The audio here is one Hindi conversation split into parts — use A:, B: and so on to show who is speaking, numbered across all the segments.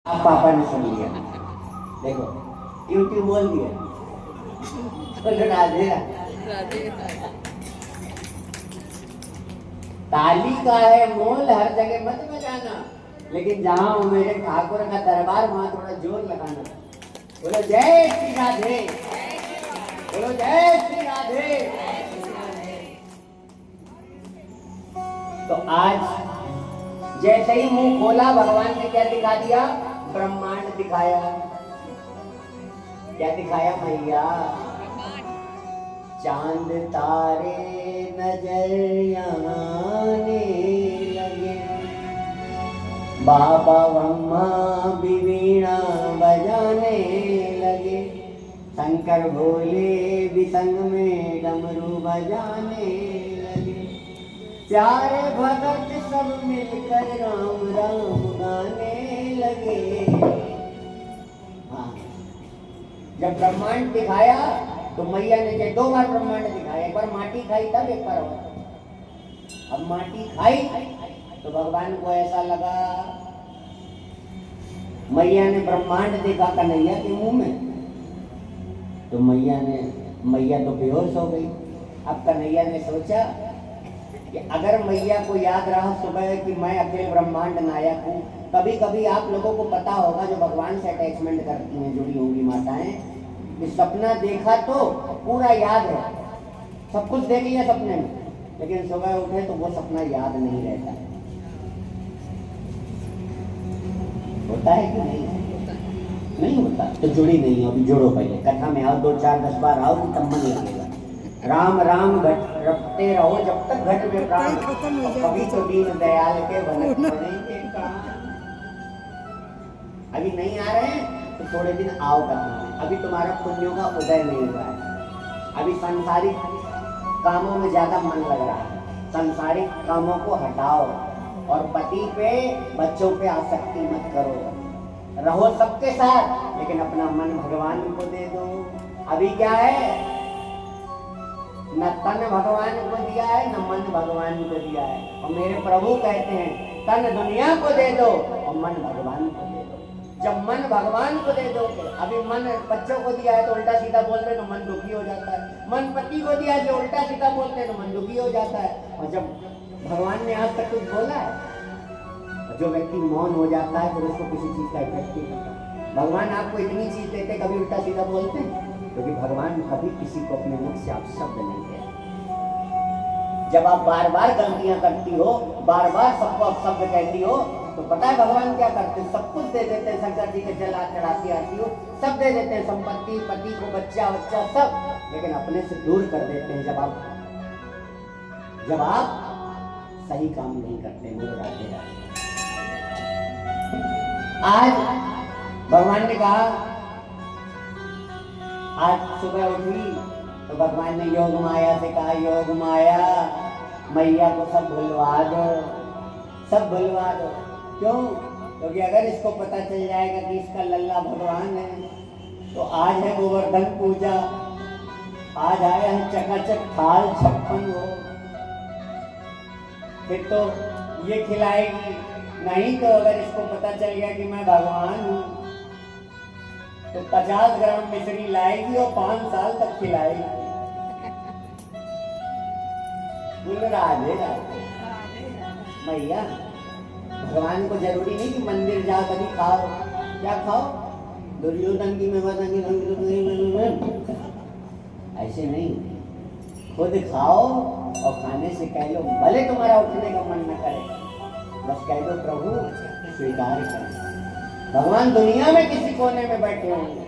A: आप पापा ने सुन लिया, देखो यूट्यूब बोल दिया, बोलो राधे राधे। ताली का है मोल, हर जगह मत बजाना, लेकिन जहाँ मेरे ठाकुर का दरबार वहाँ थोड़ा जोर लगाना। बोलो जय श्री राधे, बोलो जय श्री राधे। तो आज जैसे ही मुंह खोला भगवान ने क्या दिखा दिया? ब्रह्मांड दिखाया। क्या दिखाया भैया? चांद तारे नजर आने लगे, बाबा ब्रह्मा भी वीणा बजाने लगे, शंकर भोले भी संग में डमरू बजाने लगे, प्यारे भगत सब मिलकर राम राम गाने लगे। हाँ, जब ब्रह्मांड दिखाया तो मैया ने 2 बार ब्रह्मांड दिखाया, एक बार माटी खाई तब एक बार और। अब माटी खाई तो भगवान को ऐसा लगा, मैया ने ब्रह्मांड देखा कन्हैया के मुंह में, तो मैया तो बेहोश हो गई। अब कन्हैया ने सोचा कि अगर मैया को याद रहा सुबह कि मैं अकेले ब्रह्मांड नायक हूँ। कभी कभी आप लोगों को पता होगा जो भगवान से अटैचमेंट करती हैं, जुड़ी होंगी माताएं, कि सपना देखा तो पूरा याद है, सब कुछ देख लिया सपने में, लेकिन सुबह उठे तो वो सपना याद नहीं रहता। होता है कि नहीं? नहीं होता तो जुड़ी नहीं हो। अभी जोड़ो, पहले कथा में आओ, 2 4 10 बार आओ, तब मन लगेगा। राम राम रटते रहो जब तक घट में प्राण, कभी तो दीन दयाल के बनेंगे काम। अभी नहीं आ रहे हैं तो थोड़े दिन आओ कथा में। अभी तुम्हारा पुण्यों का उदय नहीं हुआ है, अभी सांसारिक कामों में ज्यादा मन लग रहा है। सांसारिक कामों को हटाओ और पति पे बच्चों पे आसक्ति मत करो। रहो सबके साथ, लेकिन अपना मन भगवान को दे दो। अभी क्या है, न तन भगवान को दिया है, न मन भगवान को दिया है। और मेरे प्रभु कहते हैं तन दुनिया को दे दो और मन भगवान को दे दो। जब मन भगवान को दे दोगे, अभी मन बच्चों को दिया है तो उल्टा सीधा बोलते हैं तो मन दुखी हो जाता है, मन पति को दिया है तो उल्टा सीधा बोलते हैं तो मन दुखी हो जाता है। और जब भगवान ने आज तक कुछ बोला है, जो व्यक्ति मौन हो जाता है फिर उसको किसी चीज का इफेक्ट नहीं होता। भगवान आपको इतनी चीज देते, कभी उल्टा सीधा बोलते हैं, क्योंकि भगवान कभी किसी को अपने मुख से आप शब्द नहीं कहते। जब आप बार बार गलतियां करती हो, बार बार सबको आप शब्द कहती हो, तो पता है भगवान क्या करते हैं? सब कुछ दे देते हैं। शंकर जी के जल चढ़ाती आती हो, सब दे देते हैं, संपत्ति, पति को, बच्चा सब, लेकिन अपने से दूर कर देते हैं जब आप सही काम नहीं करते। बोलो राधे राधे। आज भगवान ने कहा, आज सुबह उठी तो भगवान ने योग माया से कहा, योग माया मैया को सब भुलवा दो, सब भुलवा दो। क्यों? क्योंकि अगर इसको पता चल जाएगा कि इसका लल्ला भगवान है, तो आज है गोवर्धन पूजा, आज आया है चकाचक थाल 56 हो, फिर तो ये खिलाएगी। नहीं तो अगर इसको पता चल गया कि मैं भगवान हूँ, तो 50 ग्राम मिश्री लाएगी और 5 साल तक खिलाएगी। बोलो राधे राधे। मैया भगवान को जरूरी नहीं कि मंदिर जाओ तभी खाओ। क्या खाओ? दुर्योधन की ऐसे नहीं, खुद खाओ और खाने से कह लो, भले तुम्हारा उठने का मन न करे, बस कह दो प्रभु स्वीकार करें। भगवान दुनिया में किसी कोने में बैठे होंगे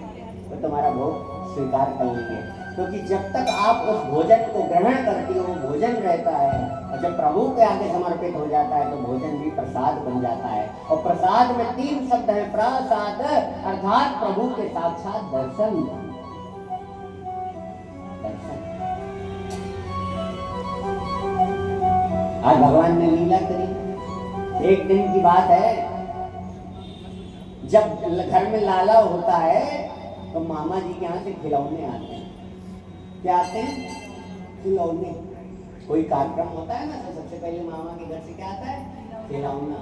A: तो तुम्हारा भोग स्वीकार कर लेंगे, क्योंकि जब तक आप उस भोजन को ग्रहण करती हो वो भोजन रहता है, और जब प्रभु के आगे समर्पित हो जाता है तो भोजन भी प्रसाद बन जाता है। और प्रसाद में 3 शब्द है, प्रसाद, अर्थात प्रभु के साक्षात दर्शन। आज भगवान ने लीला करी। एक दिन की बात है, जब घर में लाला होता है तो मामा जी के यहाँ से खिलौने आते हैं। क्या आते हैं? खिलौने। कोई कार्यक्रम होता है ना तो सबसे पहले मामा के घर से क्या आता है? खिलौना।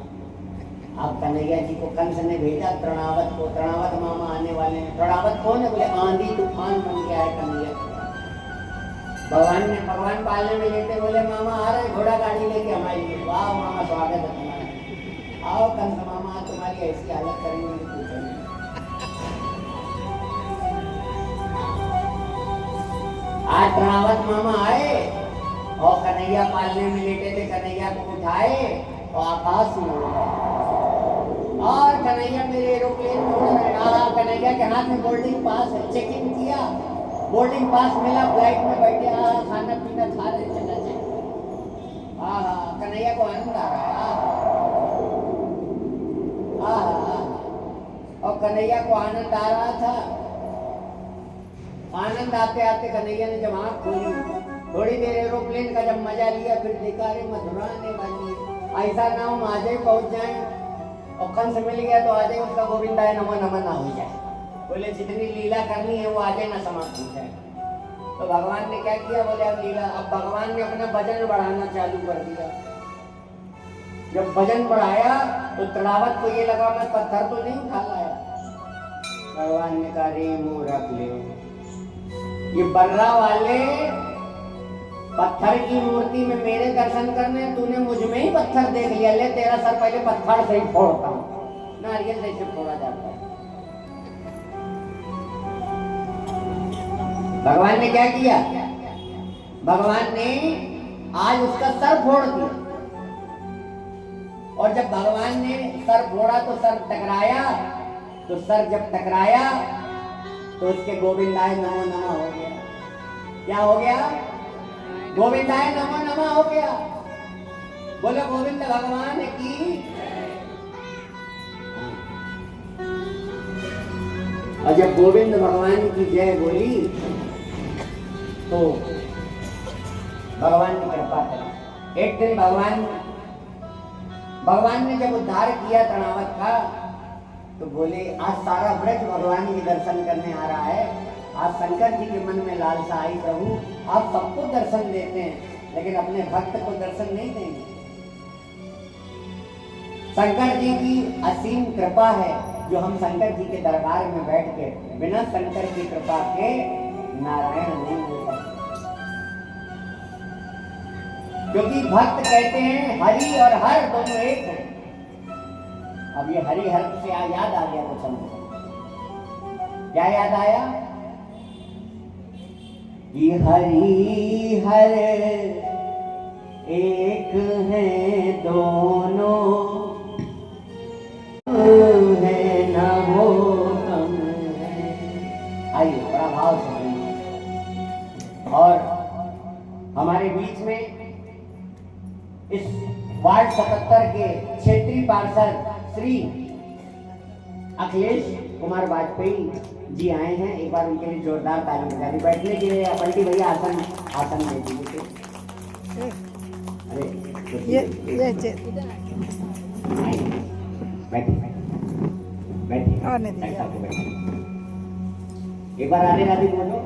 A: अब कन्हैया जी को कंस ने भेजा तृणावत को, तृणावत मामा आने वाले हैं। तृणावत कौन है? बोले आंधी तूफान बन गया है कन्हैया। भगवान पालने में लेते, बोले मामा आ रहे घोड़ा गाड़ी लेके हमारे लिए। वाह मामा स्वागत है तुम्हारा, आओ कंस मामा तुम्हारी ऐसी हालत करेंगे कि पूछो नहीं। आज तृणावत मामा आए और कन्हैया पालने में लेटे थे, कन्हैया को उठाए और आकाश में उड़ गए। और कन्हैया मेरे एरोप्लेन में उड़ रहे। कन्हैया के हाथ में बोर्डिंग पास है, चेक इन किया, बोर्डिंग पास मिला, फ्लाइट में बैठे, खाना पीना खा रहे, चला जाए। कन्हैया को आनंद आ रहा है। और कन्हैया को आनंद आ रहा था। आनंद आते आते कन्हैया ने जब आँख खोली, थोड़ी देर एरोप्लेन का जब मजा लिया, फिर देखा रे मथुरा आने वाली है। ऐसा ना हम आज ही पहुंच जाए और कंस मिल गया तो आज ही उसका गोविंदाय नमो नमः ना हो जाए। बोले जितनी लीला करनी है वो आज ही ना समाप्त हो जाए। तो भगवान ने क्या किया? बोले अब लीला, अब भगवान ने अपना वजन बढ़ाना चालू कर दिया। जब वजन बढ़ाया तो तृणावत को ये लगा मैं पत्थर तो नहीं उठा लाया। भगवान ने कहा रे मुंह रख ले, ये बर्रा वाले पत्थर की मूर्ति में मेरे दर्शन करने, तूने मुझ में ही पत्थर देख लिया। ले तेरा सर पहले पत्थर से ही फोड़ता हूँ। नारियल से फोड़ा जाता है। भगवान ने क्या किया? भगवान ने आज उसका सर फोड़ दिया। और जब भगवान ने सर फोड़ा तो सर टकराया, तो सर जब टकराया तो उसके गोविंदाय नमो नमः हो गया। क्या हो गया? गोविंदाय नमो नमः हो गया। बोलो गोविंद भगवान की। और जब गोविंद भगवान की जय बोली तो भगवान की कृपा करी। एक दिन भगवान ने जब उद्धार किया तृणावत का, तो बोले आज सारा ब्रज भगवान के दर्शन करने आ रहा है। आज शंकर जी के मन में लालसा आई, प्रभु आप सबको दर्शन देते हैं लेकिन अपने भक्त को दर्शन नहीं देंगे। शंकर जी की असीम कृपा है जो हम शंकर जी के दरबार में बैठ के बिना शंकर की कृपा के नारायण नहीं मिल सकते। क्योंकि भक्त कहते हैं हरि और हर दोनों एक हैं। अब ये हरि हर से याद आ गया कुछ हमको। क्या याद आया? कि हरि हर एक है दोनों है न वो कम है। आइए बड़ा भाव से। और हमारे बीच में इस वार्ड 77 के क्षेत्रीय पार्षद श्री अखिलेश कुमार वाजपेयी जी आए हैं। एक बार उनके लिए जोरदार ताली बजा दी। बैठने के लिए बल्कि भैया आसन दे दीजिए। अरे ये बैठिए एक बार राधे राधे बोलो।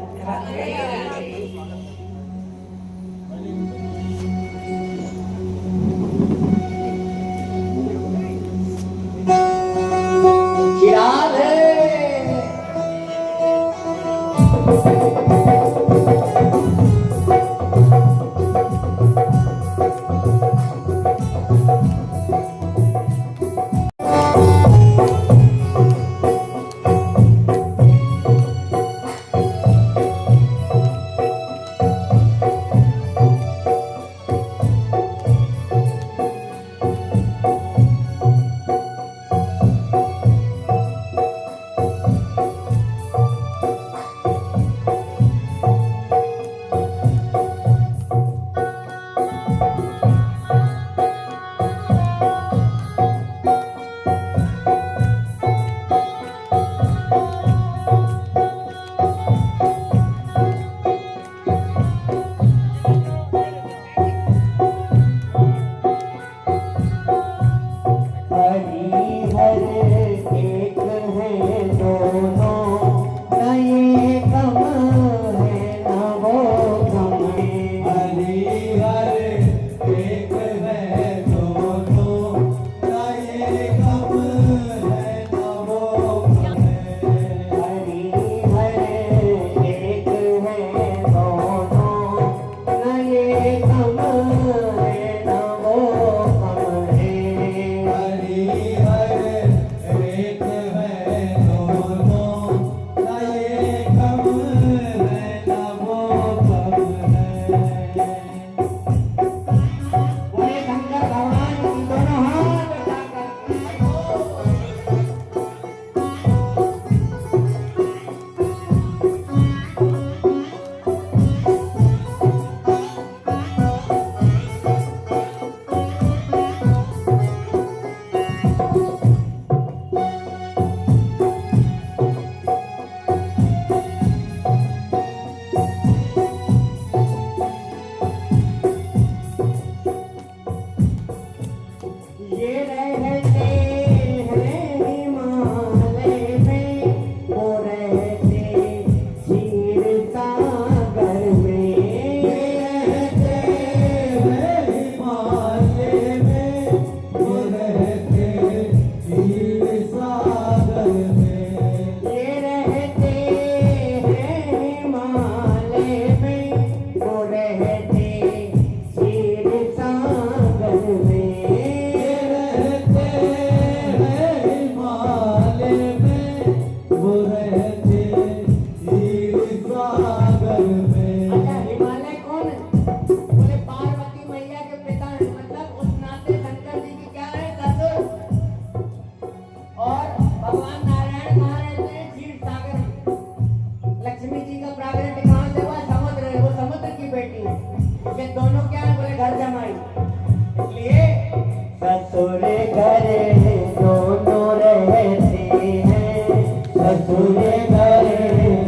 B: ससुरे घर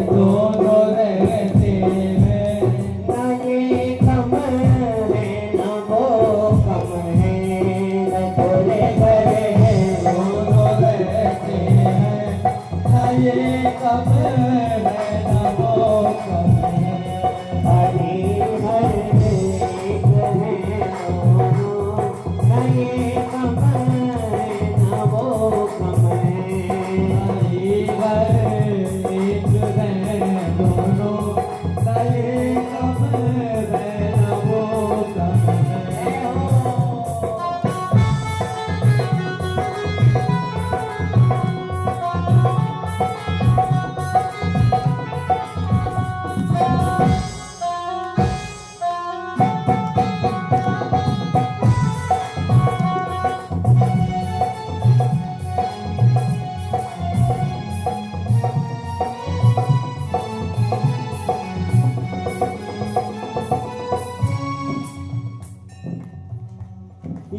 B: दोनों रहते हैं।
A: न ये कम है न वो कम है, ससुरे घर
B: दोनों रहते हैं। न ये कम है न वो कम है।
A: हरि हर एक है दोनों, न ये कम है न वो कम है।
B: हरि हर एक है दोनों, न ये कम है न वो कम है।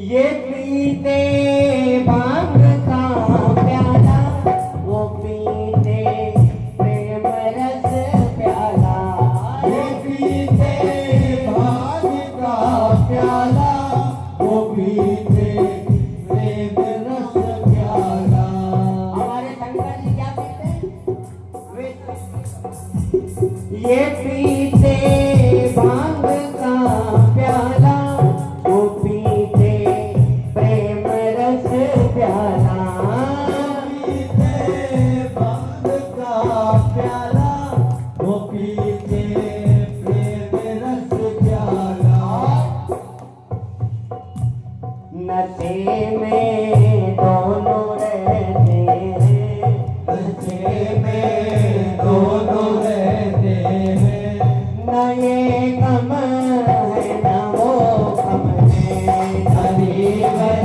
A: ये पीते भांग का प्याला, वो पीते प्रेम रस प्याला।
B: ये पीते भांग का प्याला, वो पीते प्रेम रस प्याला।
A: हमारे शंकर जी क्या पीते? ये पीते भांग का प्याला, वो पीते प्रेम रस प्याला।
B: पीते भांग का प्याला, वो पीते प्रेम रस प्याला।
A: नशे में दोनों रहते हैं,
B: नशे में दोनों रहते हैं।
A: न ये कम है न वो कम है।
B: हरि हर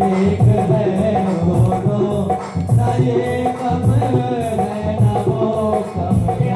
B: एक है दोनों, न ये कम है न वो कम है।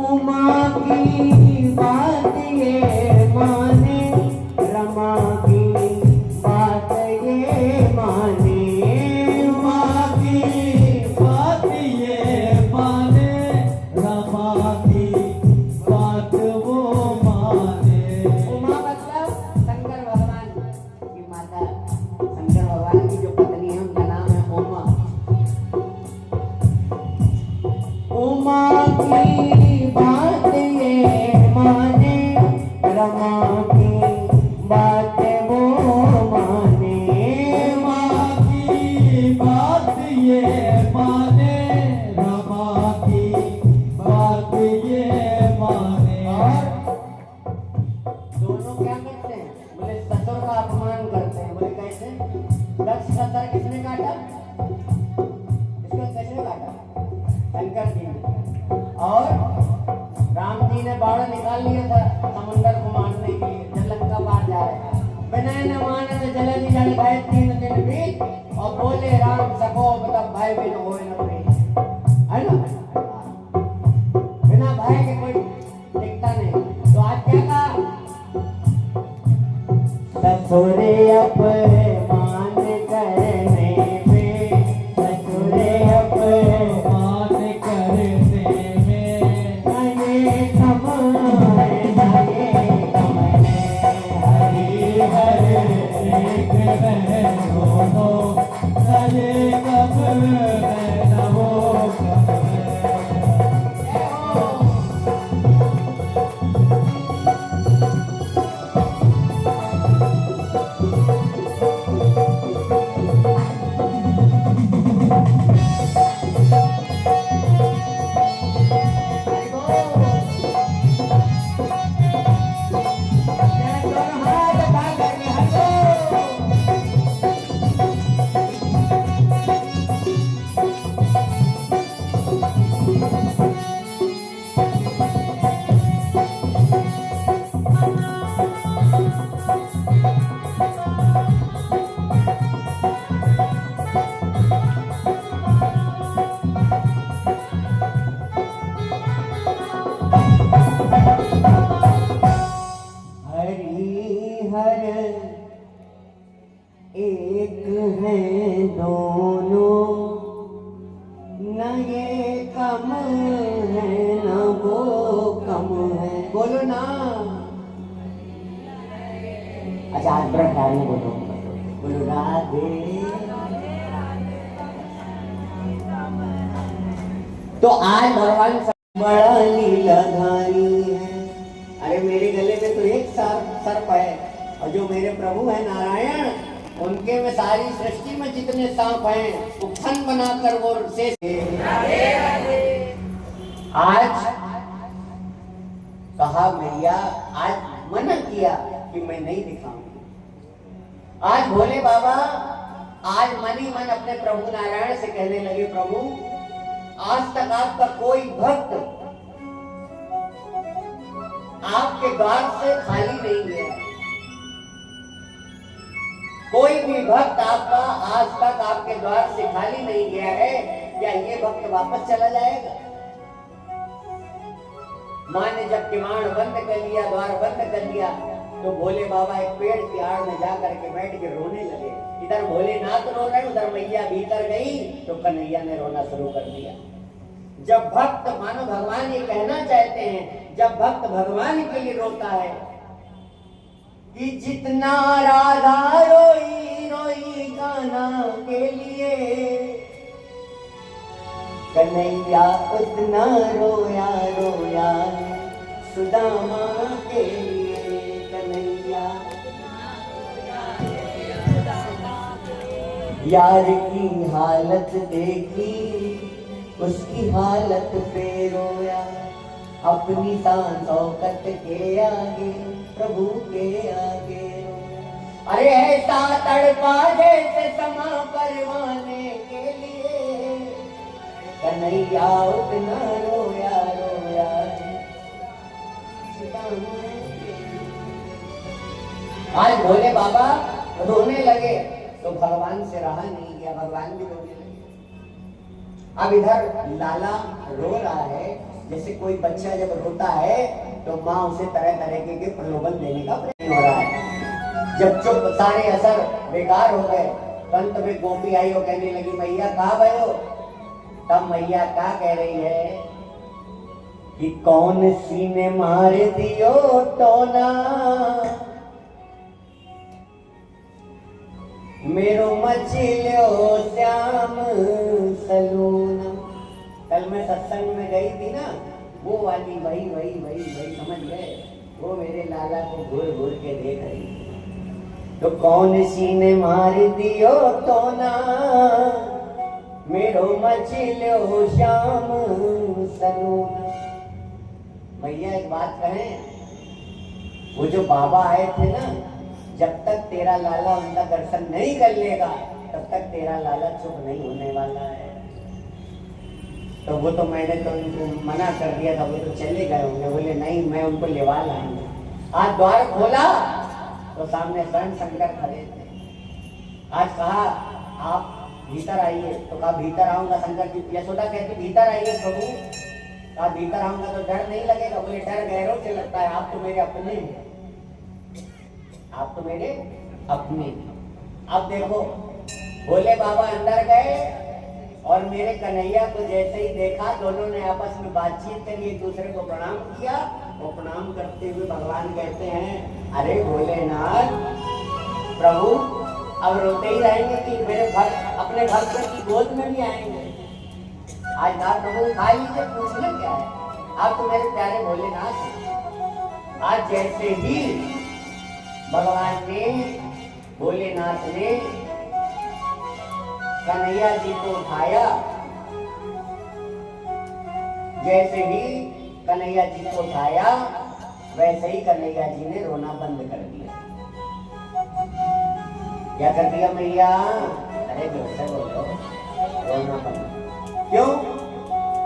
A: उमा की बात ये माने, रमा की बात ये माने।
B: उमा की बात ये माने, रमा की बात वो माने।
A: उमा मतलब शंकर भगवान की माता, शंकर भगवान की जो पत्नी है उनका नाम है उमा। उमा की बात ये माने, रमा की बात वो माने।
B: उमा की बात ये माने, रमा की बात ये माने।
A: दोनों क्या करते हैं? बोले ससुर का अपमान करते हैं। बोले कैसे? दक्ष का सर किसने काटा? इसको किसने काटा? शंकर जी ने। और राम जी ने बाण निकाल लिया था समुंदर को मारने के लिए, जब लंका पार जा रहे हैं। विनय न मानत जलधि जड़ भय 3 दिन बीत, और बोले राम सको तब भय बिन होए न प्रीत। है ना? बिना भय के कोई दिखता नहीं। तो आज क्या कहा? ससुरे अपमान करने पे, ससुरे अपमान
B: करने में।
A: न ये कम है न ये कम है।
B: हरि हर एक है
A: कम है ना वो कम है, बोलो ना। अच्छा आज ब्रह्म डालने बोलो, बोलो राधे। तो आज भगवान बड़ा लीलाधारी है। अरे मेरे गले में तो एक सर्प है, और जो मेरे प्रभु है नारायण, उनके में सारी सृष्टि में जितने सांप हैं वो फन बनाकर वो से आज कहा मैया, आज मना किया कि मैं नहीं दिखाऊंगी। आज भोले बाबा आज मन ही मन अपने प्रभु नारायण से कहने लगे, प्रभु आज तक आपका कोई भक्त आपके द्वार से खाली नहीं गया। कोई भी भक्त आपका आज तक आपके द्वार से खाली नहीं गया है। क्या ये भक्त वापस चला जाएगा? माँ ने जब किवाड़ बंद कर लिया, द्वार बंद कर लिया, तो भोले बाबा एक पेड़ की आड़ में जा करके बैठ के रोने लगे। इधर भोलेनाथ रो रहे, उधर मैया भीतर गई तो कन्हैया ने रोना शुरू कर दिया। जब भक्त, मानो भगवान ये कहना चाहते हैं, जब भक्त भगवान के लिए रोता है कि जितना राधा रोई रोई गाना के लिए, कन्हैया उतना रोया रोया सुदामा के लिए। कन्हैया यार की हालत देखी, उसकी हालत पे रोया, अपनी सांसौकत के आगे, प्रभु के आगे रोया। अरे ऐसा तड़पा जैसे समा परवाने के लिए, कन्हैया उतना रोया रोया। आज भोले बाबा रोने लगे तो भगवान से रहा नहीं गया, भगवान भी रोने लगे। अब इधर लाला रो रहा है, जैसे कोई बच्चा जब रोता है तो माँ उसे तरह तरह के प्रलोभन देने का प्रयत्न हो रहा है। जब चुप सारे असर बेकार हो गए, अंत में गोपी आई और कहने लगी, मैया कहाँ गए हो? तब मैया क्या कह रही है कि कौन सीने मार दियो टोना, मेरो मचिलो श्याम सलून। कल मैं सत्संग में गई थी ना, वो वाली वही समझ गए, वो मेरे लाला को घूर घूर के देख रही थी। तो कौन सीने मार दियो टोना, मेरो मचिलो श्याम सलून। भैया एक बात कहें, वो जो बाबा आए थे ना, जब तक तेरा लाला उनका दर्शन नहीं कर लेगा तब तक तेरा लाला चुप नहीं होने वाला है। तो वो तो मैंने तो उनको मना कर दिया था, वो तो चले गए होंगे। बोले नहीं, मैं उनको लेवा लाऊंगा। आज द्वार खोला तो सामने स्वयं शंकर खड़े थे। आज कहा आप भीतर आइए, तो कहा भीतर आऊंगा। शंकर जी, यशोदा कहती भीतर आइए प्रभु। कहा भीतर आऊंगा तो डर नहीं लगेगा? बोले डर गहरों से लगता है, आप तो मेरे अपने हैं, आप तो मेरे अपने। अब देखो भोले बाबा अंदर गए और मेरे कन्हैया को जैसे ही देखा, दोनों ने आपस में बातचीत करी, एक दूसरे को प्रणाम किया। और प्रणाम करते हुए भगवान कहते हैं, अरे भोलेनाथ प्रभु अब रोते ही रहेंगे कि मेरे भक्त अपने भक्त की गोद में भी आएंगे? आज नाथ प्रभु खा लीजिए, पूछना क्या है, आप तो मेरे प्यारे भोलेनाथ हैं। आज जैसे ही भगवान ने, भोलेनाथ ने कन्हैया जी को उठाया, जैसे ही कन्हैया जी को उठाया वैसे ही कन्हैया जी ने रोना बंद कर दिया। क्या कर दिया मैया? अरे जोर बोलो, रोना बंद। क्यों?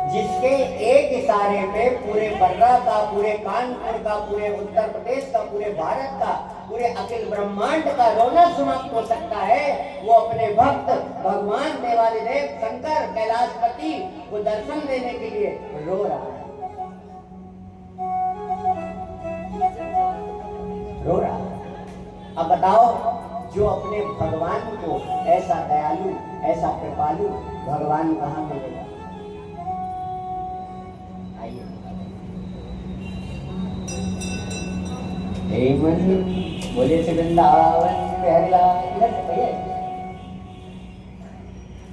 A: जिसके एक इशारे पे पूरे बर्रा का, पूरे कानपुर का, पूरे उत्तर प्रदेश का, पूरे भारत का, पूरे अखिल ब्रह्मांड का रोना समाप्त हो सकता है, वो अपने भक्त भगवान देवादिदेव शंकर कैलाशपति को दर्शन देने के लिए रो रहा है, रो रहा है। अब बताओ, जो अपने भगवान को ऐसा दयालु, ऐसा कृपालु भगवान कहाँ मिलेगा? हे मन बोले से वृंदावन बिहारी लाल इधर से भैया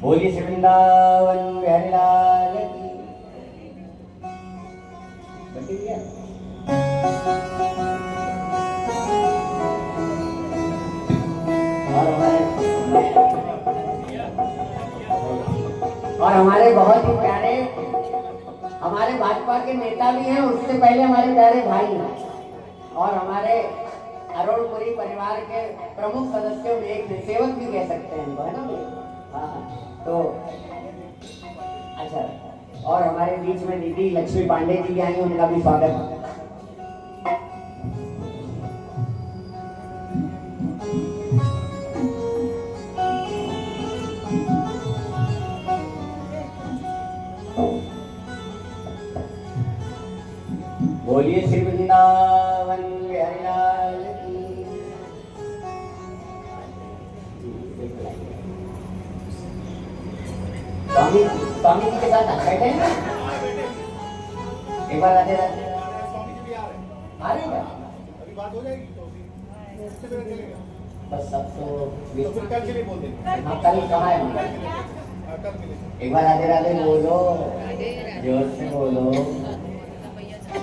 A: बोले से वृंदावन बिहारी लाल की बटी भैया और हमारे बहुत ही प्यारे हमारे भाजपा के नेता भी हैं, उससे पहले हमारे प्यारे भाई हैं और हमारे अरुणपुरी परिवार के प्रमुख सदस्यों में एक सेवक भी कह सकते हैं इनको, है ना भैया? हाँ तो अच्छा, और हमारे बीच में दीदी लक्ष्मी पांडे जी भी आई, उनका भी स्वागत है। बोलिए श्री वृंदावन बिहारी लाल की। स्वामी स्वामी जी के साथ बैठे हैं एक बार आते रहते आ रहे क्या?
C: अभी बात हो जाएगी तो उससे पहले चलेगा।
A: बस सब तो
C: फिर कल के लिए बोल देंगे।
A: हाँ कल कहाँ है?
C: कल मिलेगा।
A: एक बार राधे राधे बोलो, जोर से बोलो।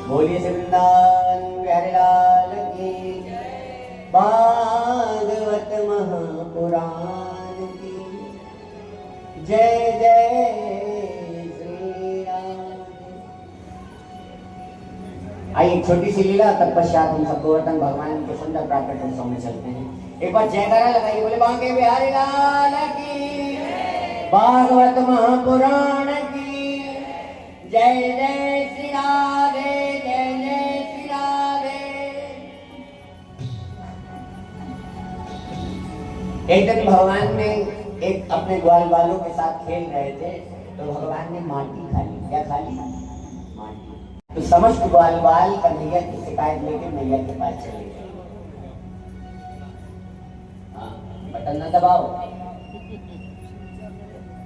A: बोलिए श्री वृंदावन बिहारी लाल की। भागवत महापुराण की जय जय श्री राम। आइए एक छोटी सी लीला, तत्पश्चात हम सब गोवर्धन भगवान के सुंदर प्राकट उत्सव में चलते हैं। एक बार जयकारा लगाइए, बोले बांके बिहारी लाल की। भागवत महापुराण की जय जय श्री राधे, जय जय श्री राधे। एक दिन भगवान ने एक अपने ग्वाल बालों के साथ खेल रहे थे, तो भगवान ने माटी खा ली। क्या खा ली? माटी। तो समस्त ग्वाल बाल कन्हैया की शिकायत लेके मैया के पास चले गए। हाँ, बटन न दबाओ,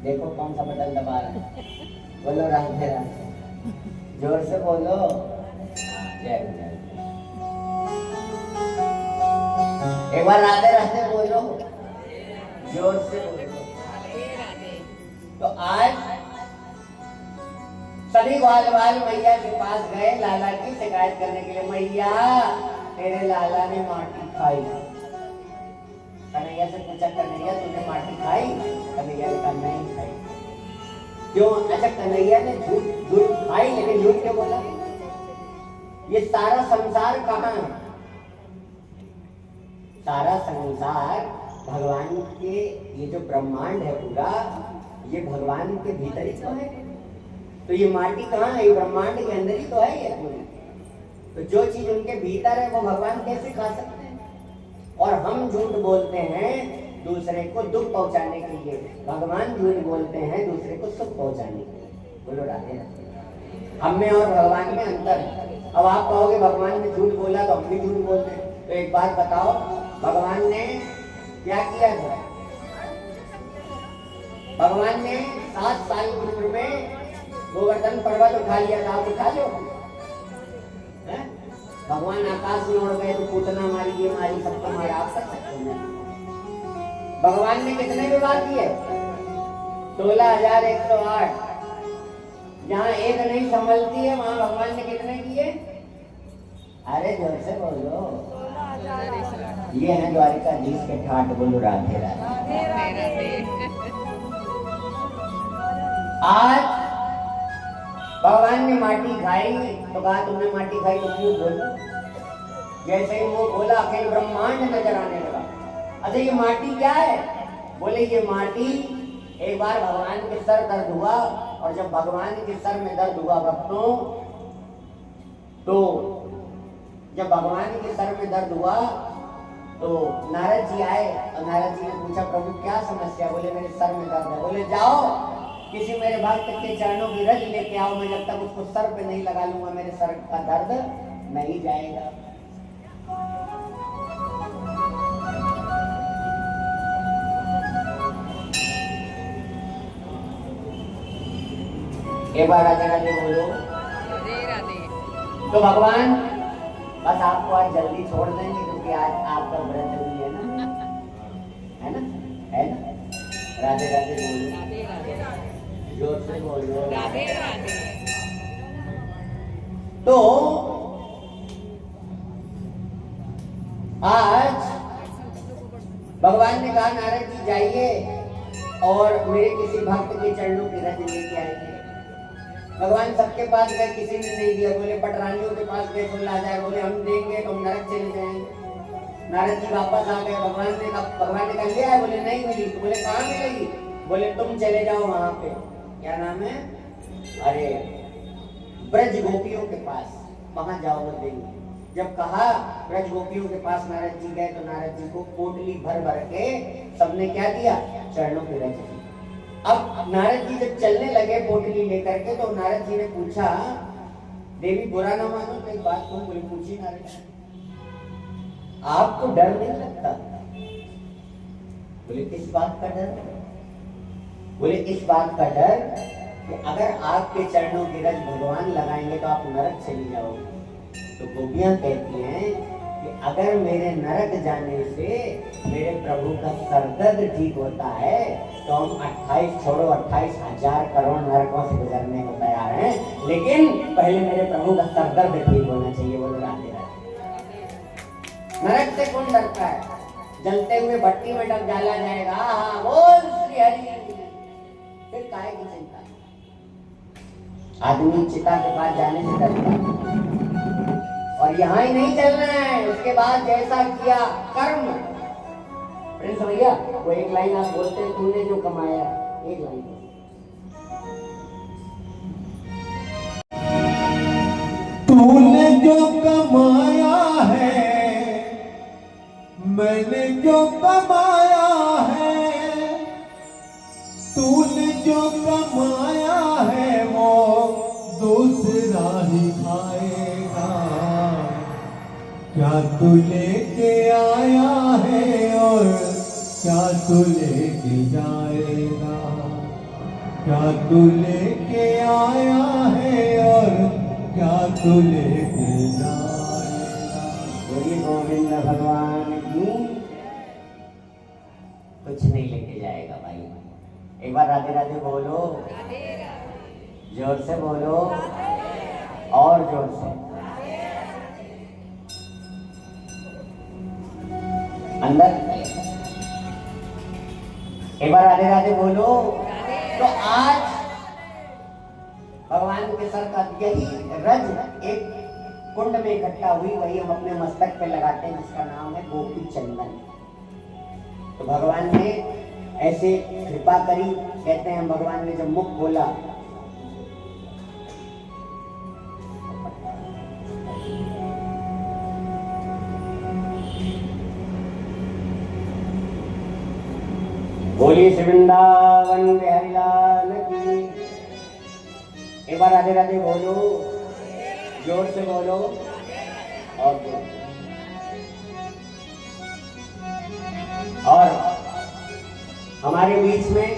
A: देखो कौन सा बटन दबा रहा है। बोलो राधे राधे, जोर से बोलो। जय जय। एक बार राधे राधे बोलो, जोर से बोलो। तो आज सभी ग्वाल बाल मैया के पास गए लाला की शिकायत करने के लिए। मैया तेरे लाला ने माटी खाई। कन्हैया से पूछा, कन्हैया तूने माटी खाई? कन्हैया ने कहा नहीं खाई। क्यों? अच्छा कन्हैया ने झूठ खाई, लेकिन झूठ क्यों बोला? ये सारा संसार कहाँ है? सारा संसार भगवान के, ये जो ब्रह्मांड है पूरा, ये भगवान के भीतर ही तो है। तो ये माटी कहाँ है? ये ब्रह्मांड के अंदर ही तो है ये पूरी। तो जो चीज उनके भीतर है वो भगवान कैसे खा सकते हैं? और हम झूठ बोलते हैं दूसरे को दुख पहुंचाने के लिए, भगवान झूठ बोलते हैं दूसरे को सुख पहुंचाने के लिए। बोलो राधे राधे। हम में और भगवान में अंतर है। अब आप कहोगे भगवान ने झूठ बोला तो हम भी झूठ बोलते हैं। तो एक बात बताओ, भगवान ने क्या किया था? भगवान ने 7 साल की उम्र में गोवर्धन पर्वत उठा लिया था। आप उठा लो? भगवान आकाश में उड़ गए तो पूतना मारी, ये मारी, सबको मारा। आप कर सकते हैं? भगवान ने कितने विवाह किए? 16,108। जहाँ एक नहीं संभलती है वहाँ भगवान ने कितने किए? अरे जोर से बोलो। ये है द्वारिकाधीश के ठाट। बोलो राधे राधे। आज भगवान ने माटी खाई तो कहा तुमने माटी खाई तो मुंह बोलो। जैसे ही मुंह बोला अखिल ब्रह्मांड नजर आने लगा। अच्छा ये माटी क्या है? बोले ये माटी, एक बार भगवान के सर दर्द हुआ, और जब भगवान के सर में दर्द हुआ भक्तों, तो जब भगवान के सर में दर्द हुआ तो नारद जी आए और नारद जी ने पूछा प्रभु क्या समस्या? बोले मेरे सर में दर्द है। बोले जाओ किसी मेरे भक्त के चरणों की रज लेके आओ, मैं जब तक उसको सर पे नहीं लगा लूंगा मेरे सर का दर्द नहीं जाएगा। एक बार राधे राधे बोलो। तो भगवान बस आपको आज जल्दी छोड़ देंगे क्योंकि आज आपका व्रत भी है ना, है ना, है ना। राधे राधे बोलो, जोर से बोलो राधे राधे। तो आज भगवान ने कहा नारद जी जाइए और मेरे किसी भक्त के चरणों की रज लेके आएंगे। भगवान सबके पास गए, किसी ने नहीं दिया। बोले पटरानियों के पास गए, तो ला जाए, बोले हम देंगे तो हम नरक चले जाएंगे। नारद जी वापस आ गए, भगवान ने कहा ले आए, बोले नहीं मिली। तो बोले कहाँ मिलेगी? बोले तुम चले जाओ वहां पे, क्या नाम है, अरे ब्रज गोपियों के पास, वहां जाओ वो देंगे। जब कहा ब्रज गोपियों के पास नारद जी गए तो नारद जी को पोटली भर भर के सबने क्या दिया, चरणों की रज दी। अब नारद जी जब चलने लगे पोटली लेकर के, तो नारद जी ने पूछा, देवी बुरा ना मानो तो एक बात तुम बोले पूछी नारद जी, आपको डर नहीं लगता? बोले किस बात का डर? बोले इस बात का डर कि अगर आपके चरणों की रज भगवान लगाएंगे तो आप नरक चली जाओगे। तो गोपियां कहती हैं कि अगर मेरे नरक जाने से मेरे प्रभु का सरदर्द ठीक होता है तो हम 28,000 करोड़ नरकों से गुजरने को तैयार हैं, लेकिन पहले मेरे प्रभु का सरदर्द ठीक होना चाहिए। बोलो राधे राधे। नरक से कौन डरता है? जलते हुए भट्टी में डाला जाएगा। हाँ बोल श्री हरि। फिर काहे की चिंता? आदमी चिता के पास जाने से डरता है। और यहाँ ही नहीं चलना है, उसके बाद जैसा किया कर्म। प्रिंस भैया वो एक लाइन आप बोलते हैं, तूने जो कमाया, एक लाइन
B: तूने जो कमाया है, मैंने जो कमाया है, तूने जो कमाया है वो दूसरा ही खाएगा। क्या तू लेके आया है और क्या तू लेके जाएगा? क्या तू लेके आया है और क्या तू लेके जाएगा?
A: बोलिए गोविंद भगवान की। कुछ नहीं लेके जाएगा भाई। एक बार राधे राधे बोलो, जोर से बोलो और जोर से। अंदर एक बार राधे राधे बोलो। तो आज भगवान के सर का यही रज एक कुंड में इकट्ठा हुई, वही हम अपने मस्तक पे लगाते हैं, जिसका नाम है गोपी चंदन। तो भगवान ने ऐसे कृपा करी, कहते हैं भगवान ने जब मुख खोला, बोली श्री वृंदावन बिहारी लाल की। एक बार राधे राधे बोलो, जोर से बोलो और जोर। और हमारे बीच में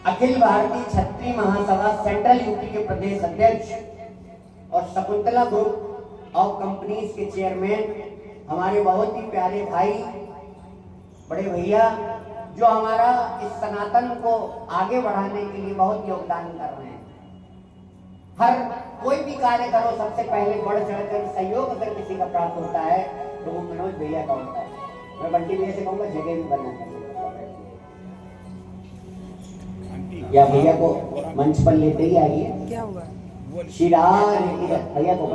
A: अखिल भारतीय क्षत्रिय महासभा सेंट्रल यूपी के प्रदेश अध्यक्ष और शकुंतला ग्रुप ऑफ कंपनीज के चेयरमैन, हमारे बहुत ही प्यारे भाई, बड़े भैया, जो हमारा इस सनातन को आगे बढ़ाने के लिए बहुत योगदान कर रहे हैं। हर कोई भी कार्य करो, सबसे पहले बढ़ चढ़कर सहयोग अगर किसी का प्राप्त होता है तो वो मनोज भैया का होता है। मैं बंटी भैया से कहूँगा जगह भी बनना चाहिए, या भैया को मंच पर लेते ही आइए। क्या हुआ? शिरा भैया को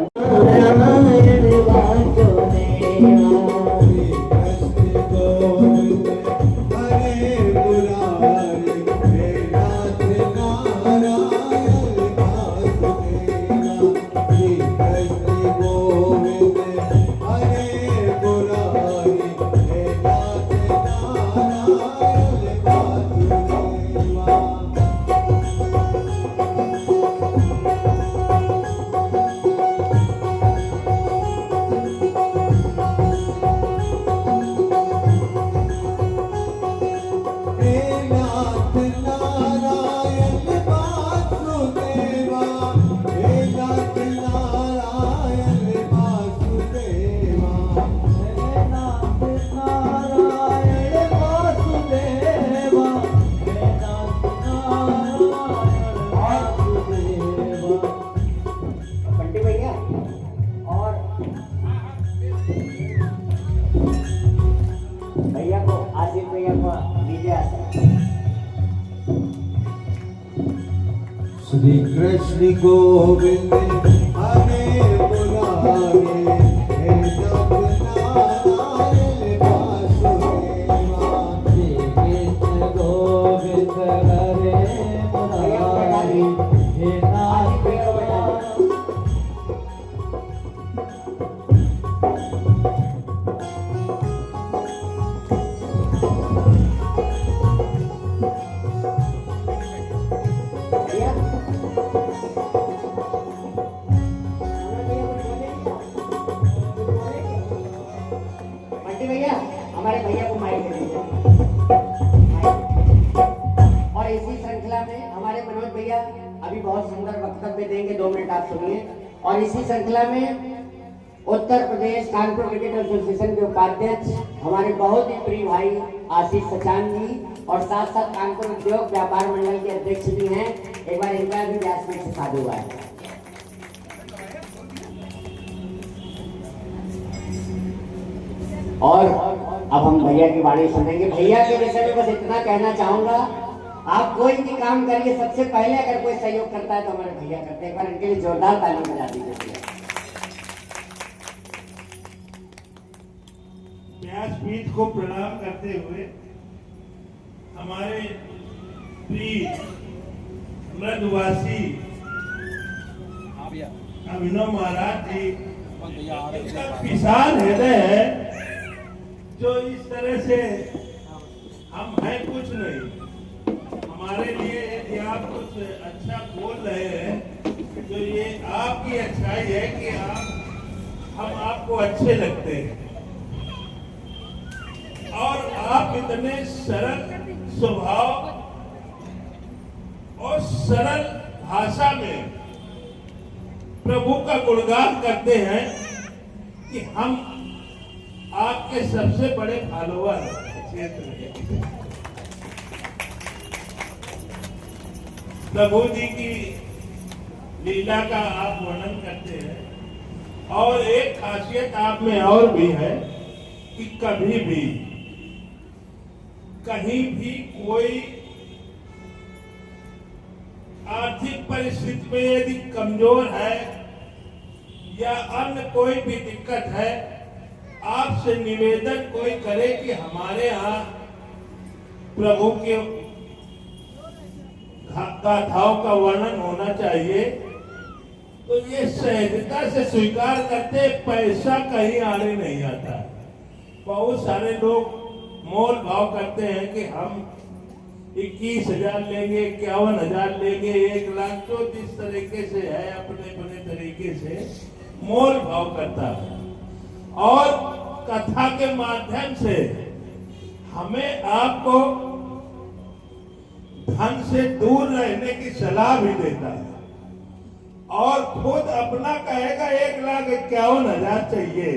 B: कृष्ण गोविंद हरे मुरारे हे जगन्नाथ वासुदेवा।
D: श्री कृष्ण गोविंद हरे मुरारी हे नाथ
A: भैया बंटी भैया, हमारे भैया को माइक दे दीजिए। और इसी श्रृंखला में हमारे मनोज भैया अभी बहुत सुंदर वक्तव्य देंगे, 2 मिनट आप सुनिए। और इसी श्रृंखला में उत्तर प्रदेश कानपुर क्रिकेट एसोसिएशन के उपाध्यक्ष हमारे बहुत ही प्रिय भाई आशीष सचान जी और साथ साथ कानपुर उद्योग व्यापार मंडल के अध्यक्ष भी हैं। एक बार इनका भी व्यासपीठ से साधु हुआ है। और अब हम भैया की वाणी सुनेंगे। भैया के विषय में बस इतना कहना चाहूंगा, आप कोई भी काम करिए, सबसे पहले अगर कोई सहयोग करता है तो हमारे भैया करते हैं। एक बार इनके लिए जोरदार ताली बजा दीजिए।
E: व्यासपीठ को प्रणाम करते हुए हमारे प्रिय मृदवासी अभिनव महाराज जी इनका विशाल हृदय है, जो इस तरह से हम हैं कुछ नहीं, हमारे लिए यदि आप कुछ अच्छा बोल रहे हैं तो ये आपकी अच्छाई है कि हम आपको अच्छे लगते हैं। और आप इतने सरल स्वभाव और सरल भाषा में प्रभु का गुणगान करते हैं कि हम आपके सबसे बड़े फॉलोअर क्षेत्र में। प्रभु जी की लीला का आप वर्णन करते हैं। और एक खासियत आप में और भी है कि कभी भी कहीं भी कोई आर्थिक परिस्थिति में यदि कमजोर है या अन्य कोई भी दिक्कत है, आपसे निवेदन कोई करे कि हमारे यहाँ प्रभु के गाथाओं का वर्णन होना चाहिए, तो ये सहजता से स्वीकार करते, पैसा कहीं आने नहीं आता। बहुत सारे लोग मोल भाव करते हैं कि हम 21,000 लेंगे, 51,000 लेंगे, 1 लाख, तो जिस तरीके से है अपने अपने तरीके से मोल भाव करता है। और कथा के माध्यम से हमें आपको धन से दूर रहने की सलाह भी देता है और खुद अपना कहेगा 1,51,000 चाहिए।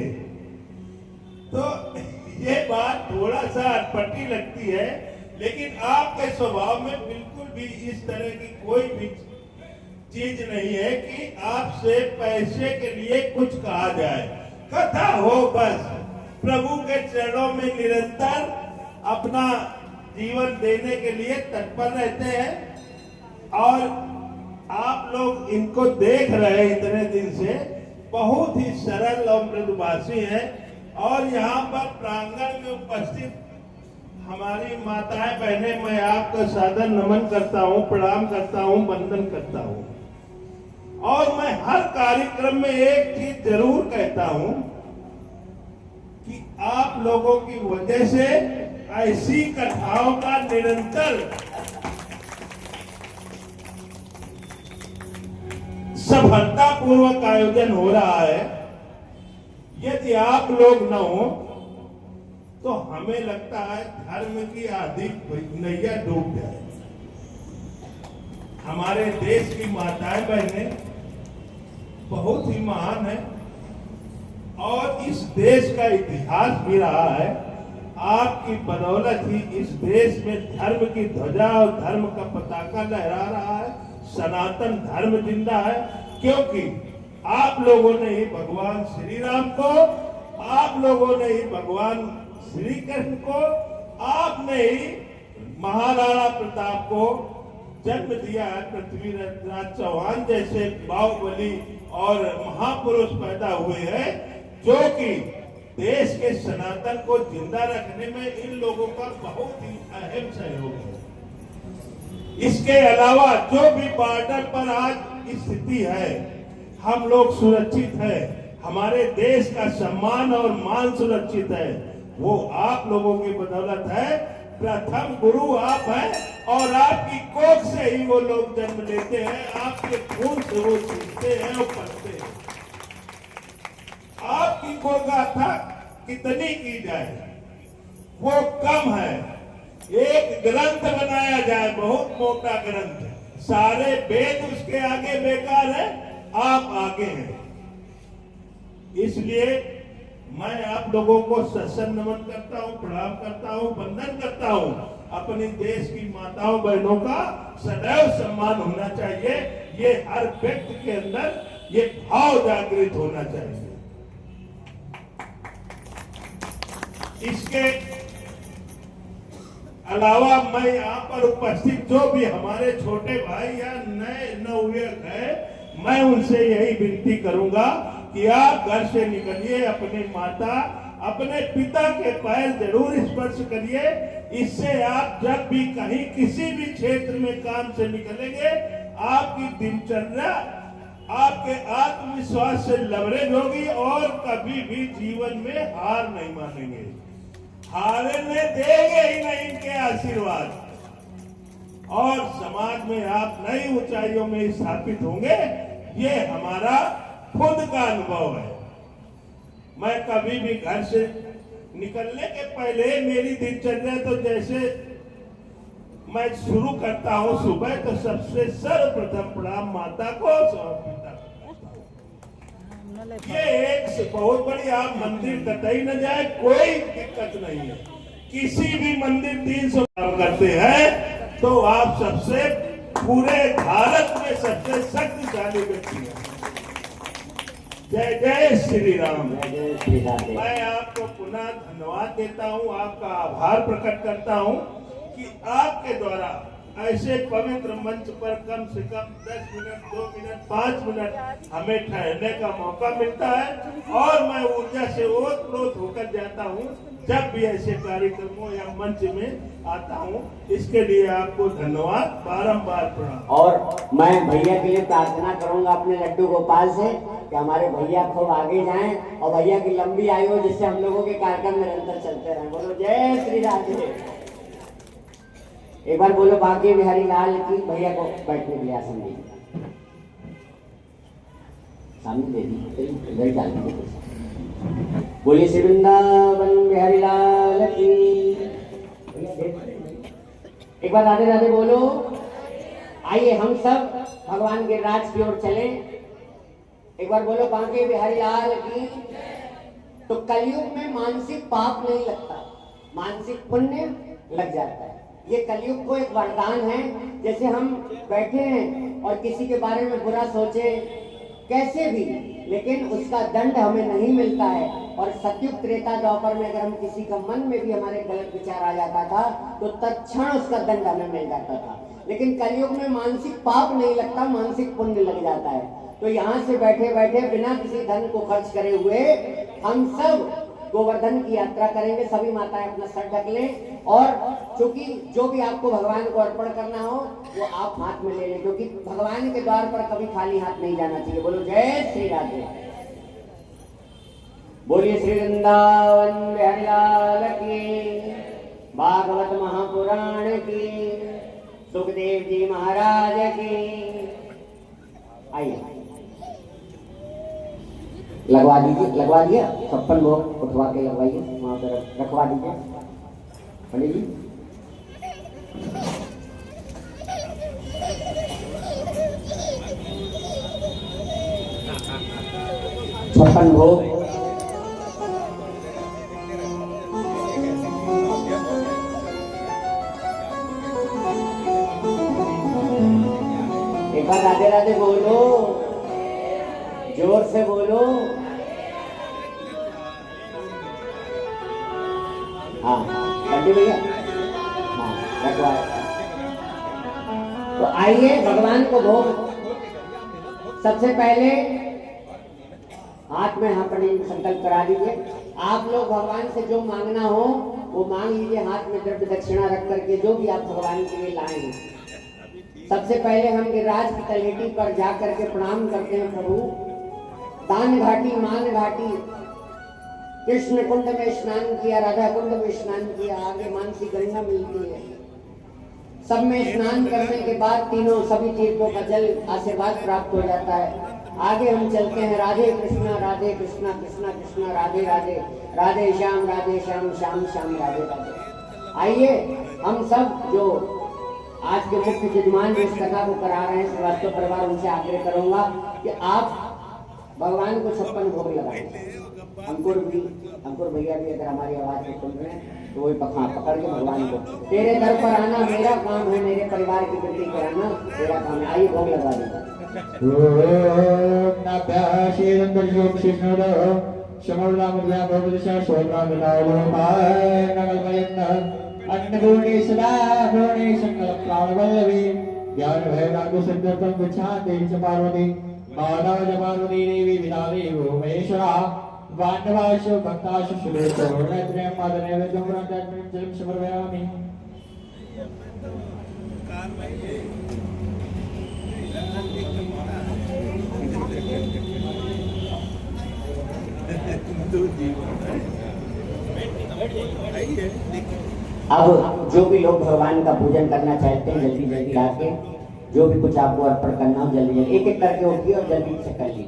E: तो ये बात थोड़ा सा अटपटी लगती है, लेकिन आपके स्वभाव में बिल्कुल भी इस तरह की कोई भी चीज नहीं है कि आपसे पैसे के लिए कुछ कहा जाए। कथा हो बस, प्रभु के चरणों में निरंतर अपना जीवन देने के लिए तत्पर रहते हैं। और आप लोग इनको देख रहे हैं इतने दिन से, बहुत ही सरल और मृदुभाषी हैं। और यहाँ पर प्रांगण में उपस्थित हमारी माताएं बहनें, मैं आपका सादर नमन करता हूँ, प्रणाम करता हूँ, वंदन करता हूँ। और मैं हर कार्यक्रम में एक चीज जरूर कहता हूँ कि आप लोगों की वजह से ऐसी कथाओं का निरंतर सफलतापूर्वक आयोजन हो रहा है। यदि आप लोग न हो तो हमें लगता है धर्म की आधी नैया डूब जाए। हमारे देश की माताएं बहनें बहुत ही महान है और इस देश का इतिहास भी रहा है। आपकी बदौलत ही इस देश में धर्म की ध्वजा और धर्म का पताका लहरा रहा है। सनातन धर्म जिंदा है, क्योंकि आप लोगों ने ही भगवान श्री राम को, आप लोगों ने ही भगवान श्री कृष्ण को, आपने ही महाराणा प्रताप को जन्म दिया है पृथ्वीराज चौहान जैसे बाहुबली और महापुरुष पैदा हुए हैं, जो कि देश के सनातन को जिंदा रखने में इन लोगों का बहुत ही अहम सहयोग है। इसके अलावा जो भी बॉर्डर पर आज स्थिति है, हम लोग सुरक्षित है, हमारे देश का सम्मान और मान सुरक्षित है, वो आप लोगों की बदौलत है। प्रथम गुरु आप हैं और आपकी कोख से ही वो लोग जन्म लेते हैं, आपके खून से वो सीखते हैं और पढ़ते हैं। आपकी गोगाथा कितनी की जाए वो कम है। एक ग्रंथ बनाया जाए, बहुत मोटा ग्रंथ, सारे वेद उसके आगे बेकार है, आप आगे हैं। इसलिए मैं आप लोगों को सत्संग नमन करता हूं, प्रणाम करता हूं, वंदन करता हूं। अपने देश की माताओं बहनों का सदैव सम्मान होना चाहिए, ये हर व्यक्ति के अंदर ये भाव जागृत होना चाहिए। इसके अलावा मैं यहाँ पर उपस्थित जो भी हमारे छोटे भाई या नए नवयुवक है, मैं उनसे यही विनती करूंगा कि आप घर से निकलिए, अपनी माता अपने पिता के पैर जरूर स्पर्श करिए। इससे आप जब भी कहीं किसी भी क्षेत्र में काम से निकलेंगे, आपकी दिनचर्या आपके आत्मविश्वास से लबरेज होगी और कभी भी जीवन में हार नहीं मानेंगे, हारने देंगे ही नहीं इनके आशीर्वाद, और समाज में आप नई ऊंचाइयों में स्थापित होंगे। ये हमारा खुद का अनुभव है। मैं कभी भी घर से निकलने के पहले मेरी दिनचर्या तो जैसे मैं शुरू करता हूं सुबह, तो सबसे सर्वप्रथम प्रणाम माता को और पिता को। ये एक बहुत बड़ी, आप मंदिर कतई न जाए, कोई दिक्कत नहीं है। किसी भी मंदिर 300 काम करते हैं तो आप सबसे पूरे भारत में सबसे शक्तिशाली व्यक्ति हैं। जय जय श्री राम।
A: जय जय श्री राधे।
E: मैं आपको पुनः धन्यवाद देता हूं, आपका आभार प्रकट करता हूं कि आपके द्वारा ऐसे पवित्र मंच पर कम से कम 10 मिनट, 2 मिनट, 5 मिनट हमें ठहरने का मौका मिलता है, और मैं ऊर्जा से ओतप्रोत होकर जाता हूं जब भी ऐसे कार्यक्रमों या मंच में आता हूं। इसके लिए आपको धन्यवाद, बारंबार प्रणाम।
A: और मैं भैया के लिए प्रार्थना करूंगा अपने लड्डू गोपाल से कि हमारे भैया खूब आगे जाएं और भैया की लंबी आयु हो, जिससे हम लोगों के कार्यक्रम निरंतर चलते रहें। बोलो जय श्री राधे। एक बार बोलो बांके बिहारी लाल की। भैया को बैठने के लिए आसन दीजिए, सामने दे दीजिए, इधर ही डाल दीजिए। बोलिए श्री वृंदावन बिहारी लाल की। एक बार राधे राधे बोलो। आइए हम सब भगवान के राज की ओर चलें। एक बार बोलो बांके बिहारी लाल की। तो कलयुग में मानसिक पाप नहीं लगता, मानसिक पुण्य लग जाता है। ये कलयुग को एक वरदान है। जैसे हम बैठे हैं और किसी के बारे में बुरा सोचे कैसे भी, लेकिन उसका दंड हमें नहीं मिलता है। और सतयुग त्रेता द्वापर में अगर हम किसी का मन में भी हमारे गलत विचार आ जाता था तो तत्क्षण उसका दंड हमें मिल जाता था। लेकिन कलयुग में मानसिक पाप नहीं लगता, मानसिक पुण्य लग जाता है। तो यहाँ से बैठे बैठे बिना किसी धन को खर्च करे हुए हम सब गोवर्धन की यात्रा करेंगे। सभी माताएं अपना सर ढक लें, और चूंकि जो भी आपको भगवान को अर्पण करना हो वो आप हाथ में ले लें, क्योंकि भगवान के द्वार पर कभी खाली हाथ नहीं जाना चाहिए। बोलो जय श्री राधे। बोलिए श्री वृंदावन बिहारी लाल की। भागवत महापुराण की। सुखदेव जी महाराज की। आइए लगवा दीजिए, लगवा दिया 56 भोग उठवा के लगवाइए, वहां पर रखवा दीजिए पंडित जी। छप्पन भोग एक बार राधे राधे बोलो, जोर से बोलो। हाँ बंटी भैया, हाँ रखवा। तो आइए भगवान को भोग। सबसे पहले हाथ में अपने संकल्प करा दीजिए। आप लोग भगवान से जो मांगना हो वो मांग लीजिए। हाथ में द्रव्य दक्षिणा रख करके जो भी आप भगवान के लिए लाएंगे। सबसे पहले हम गिरिराज की तलहटी पर जा करके प्रणाम करते हैं। प्रभु दान घाटी, मान घाटी, कृष्ण कुंड में स्नान किया, राधा कुंड में स्नान किया, आगे मानसी गंगा मिलती है। सब में स्नान करने के बाद तीनों सभी तीर्थों का जल आशीर्वाद प्राप्त हो जाता है। आगे हम चलते हैं। राधे कृष्णा कृष्णा कृष्णा राधे राधे, राधे श्याम श्याम श्याम राधे राधे। आइए हम सब जो आज के मुख्य यजमान जो इस कथा को करा रहे हैं श्रीवास्तव परिवार, उनसे आग्रह करूंगा कि आप भगवान को 56 भोग लगाएं। अंकुर भैया भी अगर हमारी आवाज को सुन रहे हैं तो वही पकड़ के भगवान को, तेरे दर पर आना मेरा काम है, मेरे परिवार की वृद्धि कराना तेरा काम है। आइए भोग लगा देगा।
D: अन्नपूर्णे सदा पूर्णे संकल्प प्राणवल्लभी ज्ञान भैराग्य सिद्धत्वं विच्छान्ति च पार्वती माधव च पार्वती देवी विदा देवो महेश्वरा वाण्डवाशो भक्ताशो सुरेशो नेत्रयं मादनैवेद्यं पुराणं जलं समर्पयामि।
A: अब जो भी लोग भगवान का पूजन करना चाहते हैं जल्दी जल्दी आके जो भी कुछ आपको अर्पण करना हो जल्दी जल्दी एक एक करके उठिए और जल्दी से कर लीजिए।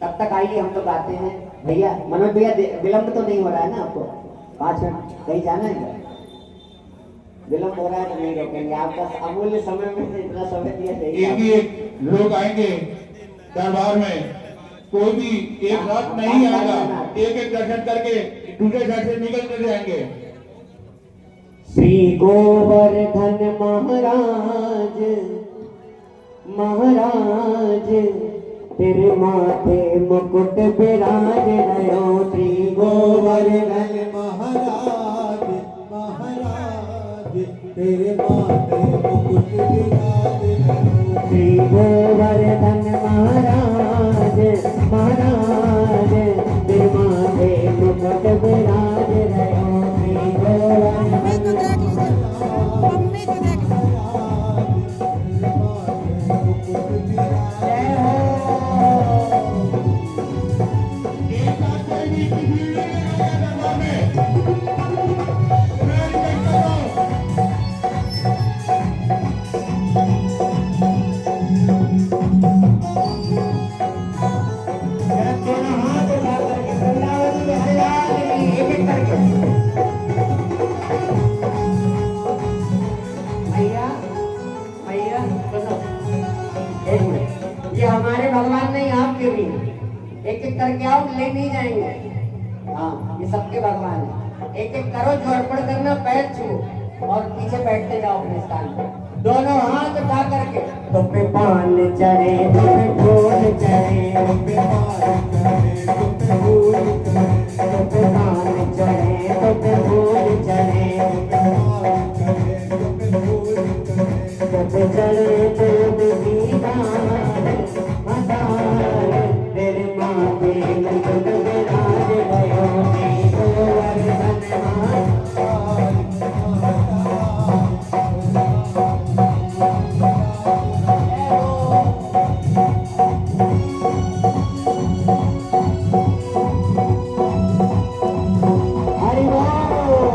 A: तब तक आइए हम लोग आते हैं। भैया मनोज भैया विलंब तो नहीं हो रहा है ना आपको? 5 मिनट कहीं जाना है? विलंब हो रहा है तो नहीं रोकेंगे। आपका अमूल्य समय में से इतना समय दिया
E: एक लोग आएंगे दरबार में, कोई भी एक रात नहीं आएगा, एक एक दर्शन करके दूसरे घर से निकलते जाएंगे।
A: श्री गोवर्धन महाराज महाराज तेरे माथे मुकुट विराज रहो। श्री गोवर्धन
B: महाराज महाराज तेरे माथे मुकुट विराज रहो।
A: श्री गोवर्धन महाराज महाराज तेरे माथे मुकुट विराज रहो। श्री गोवर्धन ये हमारे भगवान नहीं, आपके भी एक एक करके आओ, ले नहीं जाएंगे। हाँ ये सबके भगवान है। एक एक करो, जो अर्पण करना पैर छू और पीछे बैठते जाओ अपने स्थान पे। दोनों हाथ उठा करके तो पे पान चढ़े तो पे ढोल चढ़े, तो पे पान चढ़े तो पे ढोल चढ़े, तो पे पान चढ़े तो पे ढोल चढ़े, तो पे चढ़े तो पे दीवार मदार तेरे माथे मुकुट विराज रहो। श्री गोवर्धन हरि बोल।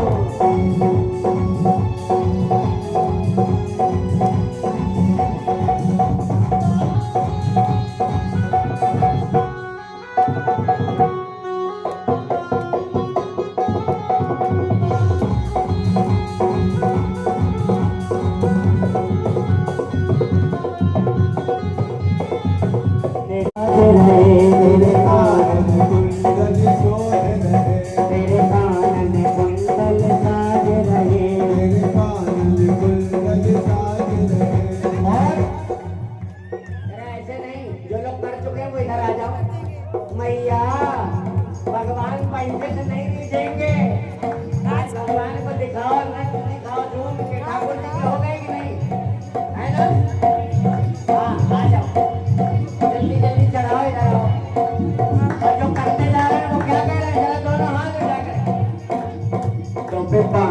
A: पिता।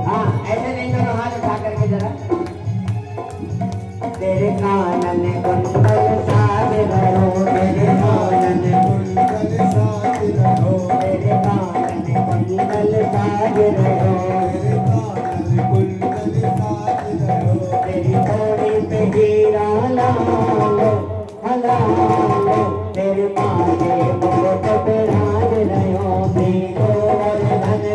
A: हाँ ऐसे नहीं, दोनों हाथ उठा करके जरा। तेरे कानन कुंडल साज रहो, तेरे कानन
B: कुंडल साथ रहो,
A: तेरे कानन कुंडल साज रहो,
B: तेरे कानन कुंडल साथ रहो,
A: तेरी थोड़ी पे हीरा लालो हलालो, तेरे माथे मुकुट पे राज रहो, तेरी गोवर्धन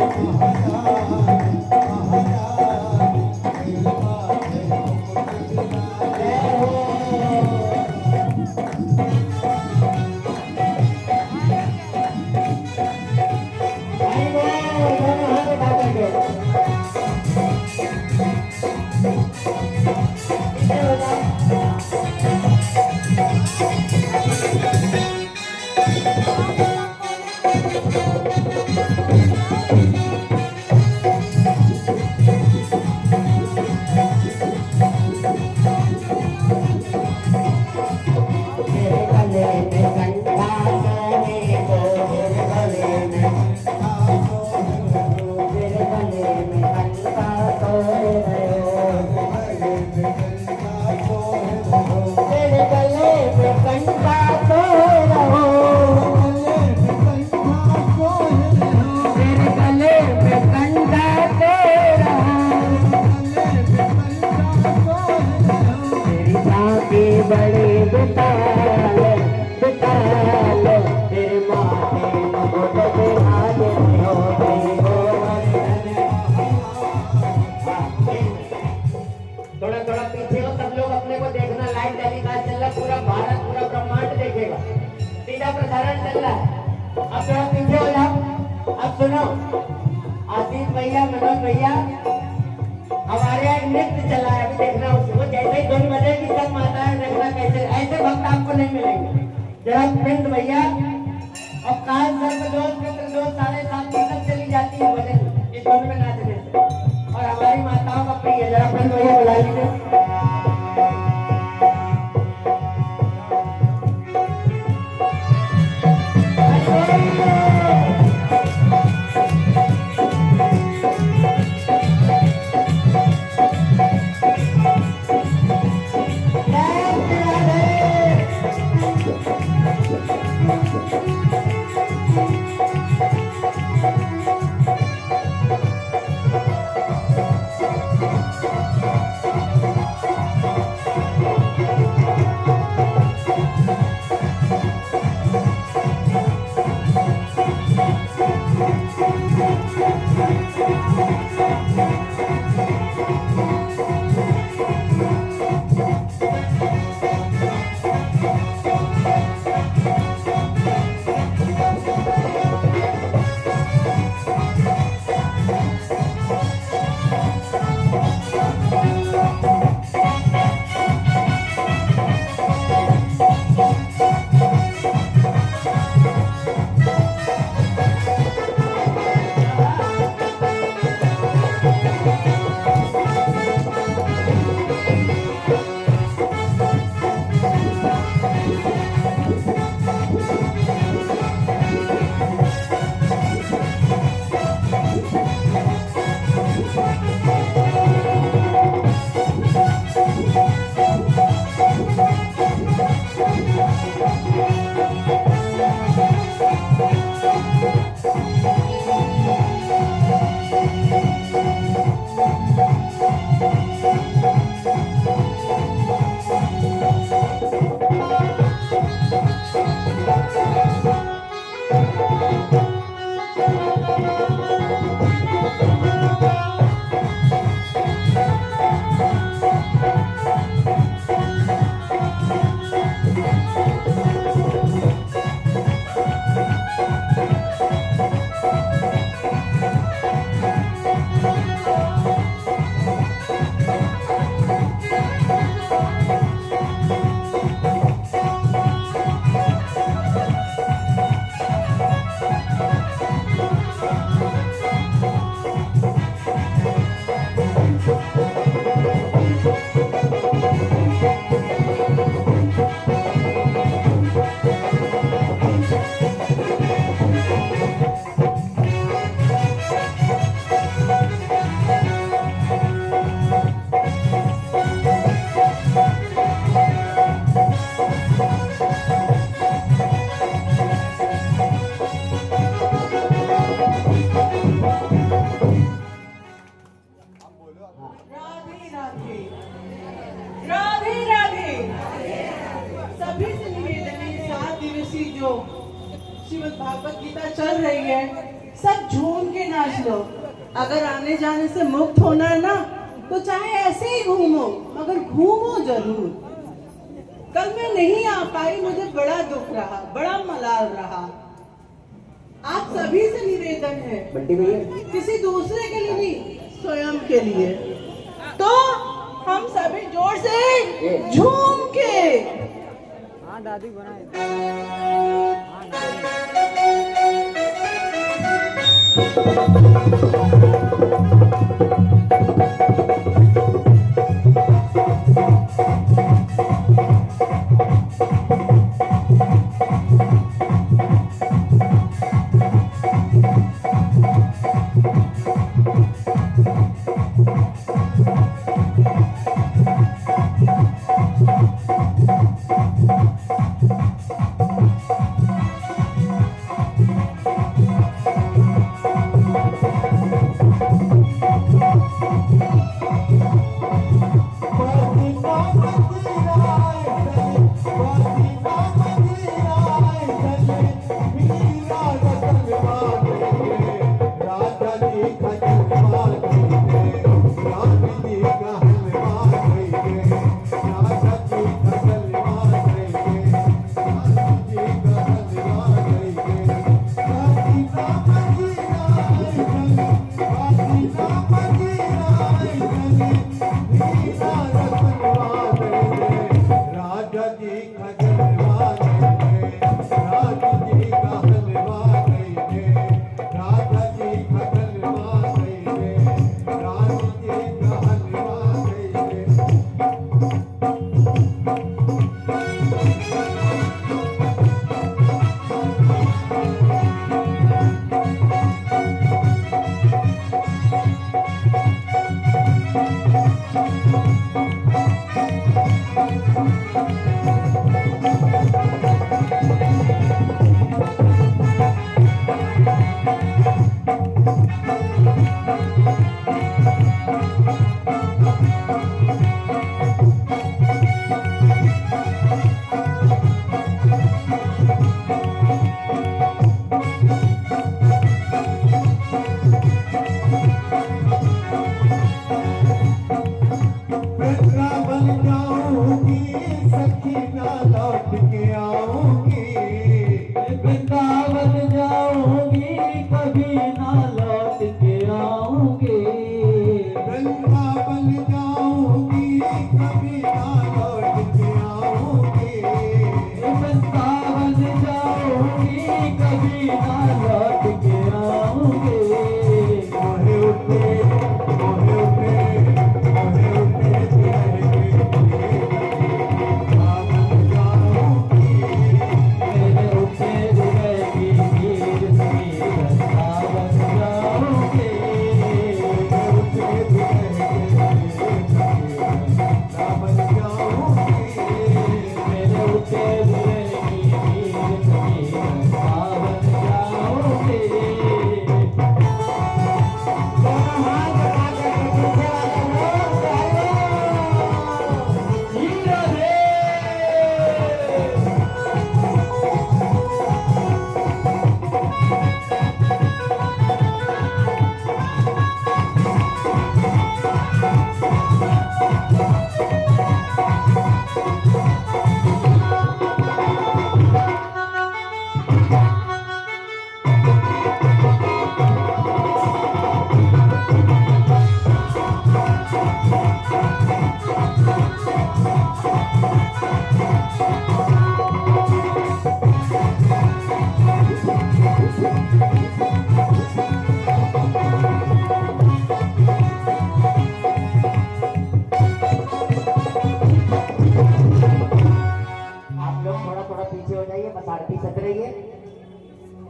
A: भाई बोल, दोनों हाथ उठा करके। पीछे हो जाओ। तेरे गले में कंठा सोने को, तेरे गले में तेरे गले में कंठा सोए रहो, तेरे गले में कंठा सोए रहो, तेरे गले में कंठा सोए रहो, तेरी झांकी बड़ी बिताल बिताल, तेरे माथे मुकुट पे हाथ रहो, तेरी गोवर्धन। थोड़ा थोड़ा पीछे हो, सब लोग अपने को देखना। लाइव टेलीकास्ट चल रहा है, पूरा भारत पूरा ब्रह्मांड देखेगा, सीधा प्रसारण चल रहा है। अब थोड़ा पीछे हो जाओ। अब सुनो, आशीष भैया, मनोज भैया, हमारे यहाँ एक नृत्य चला है, अभी देखना उसको। जैसे ही धुन बजेगी सब माताएं देखना कैसे, ऐसे भक्त आपको नहीं मिलेंगे। जरा प्रिंस भैया और काल सर्वदोष पितृदोष सारे साथ सब चली जाती है भजन इस धुन में नाचने से, और हमारी माताओं का प्रिय। जरा प्रिंस भैया बुला लीजिए।
F: भागवत गीता चल रही है, सब झूम के नाच लो। अगर आने जाने से मुक्त होना है ना, तो चाहे ऐसे ही घूमो, मगर घूमो जरूर। कल मैं नहीं आ पाई, मुझे बड़ा दुख रहा, बड़ा मलाल रहा। आप सभी से निवेदन है,
A: बंटी भैया
F: किसी दूसरे के लिए नहीं, स्वयं के लिए। तो हम सभी जोर से झूम के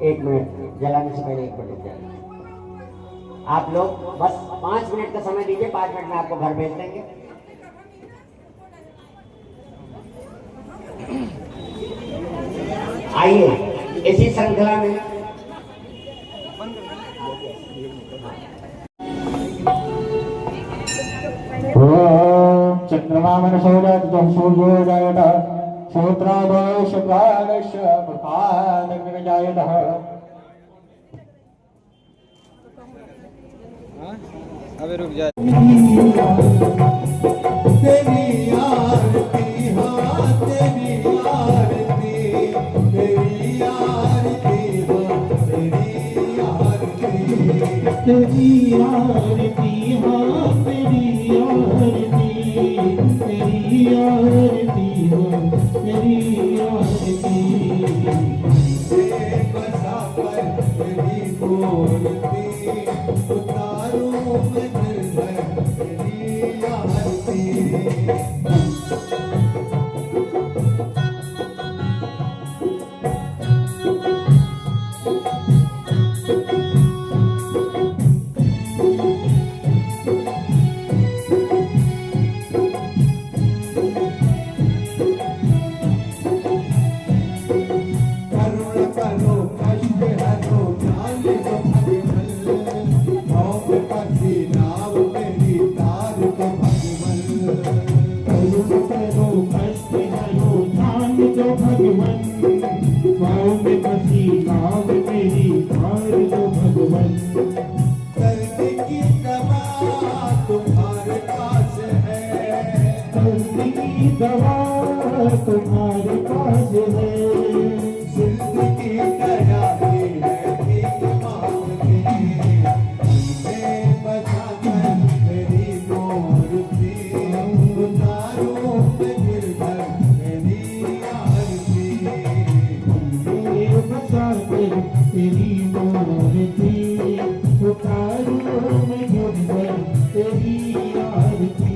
A: एक मिनट जलाने से पहले 1 मिनट रुक जाए आप लोग। बस 5 मिनट का समय दीजिए, 5 मिनट में आपको घर भेज देंगे। आइए इसी श्रृंखला में
D: चंद्रमा मनसोदत सूर्योदयः श्रोत्रादो शुक्लादश प्रकाश जायतः
G: अबे रुक जा।
B: तेरी आरती हाँ तेरी आरती तेरी आरती हाँ तेरी आरती
D: तेरी आरती हाँ तेरी आरती तेरी आरती हाँ तेरी आरती
B: बसा पर तेरी मूर्ति उतारूं मैं निर्भय तेरी आरती करुण करो कष्ट हरो जान दो भगवन भौम पति नाव मेरी तार दो भगवन
D: करुण करो कष्ट हरो ध्यान दो भगवन पाँव में फंसी नाव मेरी तार दो भगवन
B: दर्द की दवा तुम्हारे पास है
D: दर्द की दवा तुम्हारे पास है
B: जिंदगी दयाली है ठीक मांगती तुझे बचा कर मेरी मूर्ति उतारूं मैं गिरधर मेरी आरती
D: तेरे बचा कर तेरी मूर्ति उतारूं मैं गिरधर तेरी आरती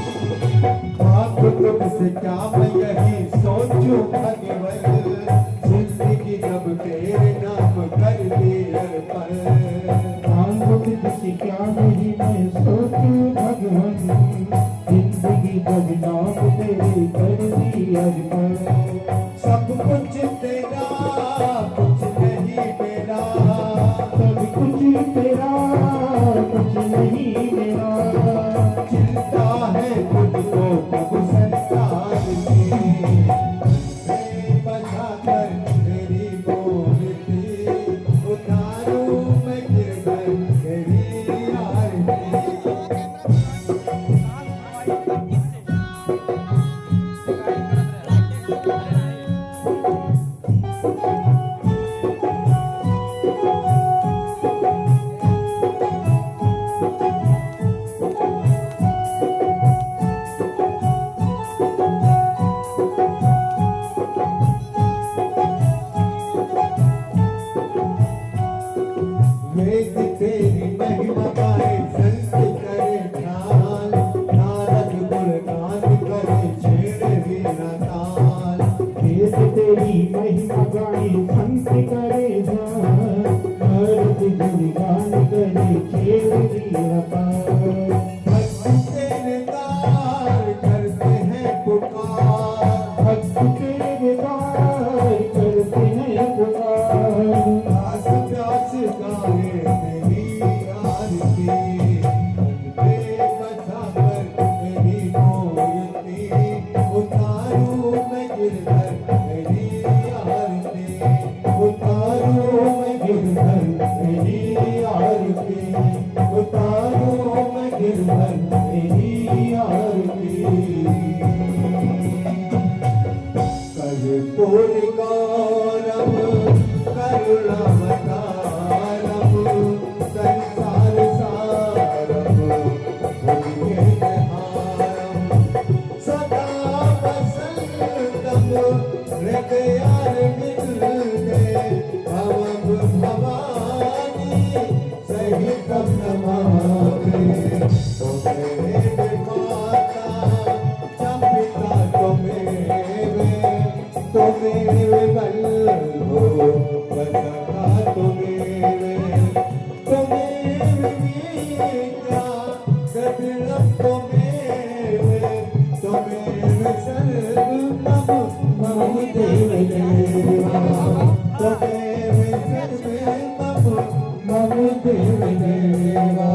B: बाप तुमसे क्या मैं यही सोचूं भगवन जिंदगी जब तेरे नाम कर दी अर्पण
D: किसी क्या नहीं मैं सोचूं भगवन जिंदगी बदनाम तेरे कर दी अर्पण
B: सब कुछ तेरा कुछ नहीं मेरा
D: सब कुछ तेरा कुछ नहीं मेरा
B: चिंता है तुझको प्रभु संसार की बचा कर तेरी मूर्ति उतारूं मैं गिरधर तेरी आरती वेद तेरी महिमा गाए संत करे ध्यान नारद गुणगान करे छेड़ वीणा ताल
D: वेद तेरी महिमा गाए संत करे ध्यान नारद गुणगान करे छेड़ वीणा
B: भक्त तेरे द्वार करते हैं पुकार
D: भक्त तेरे द्वार करते हैं पुकार
B: आस प्यास गाए तेरी आरती बंदे बचा कर तेरी मूर्ति उतारूं मैं गिरधर तेरी आरती उतारूं में मम देव देवा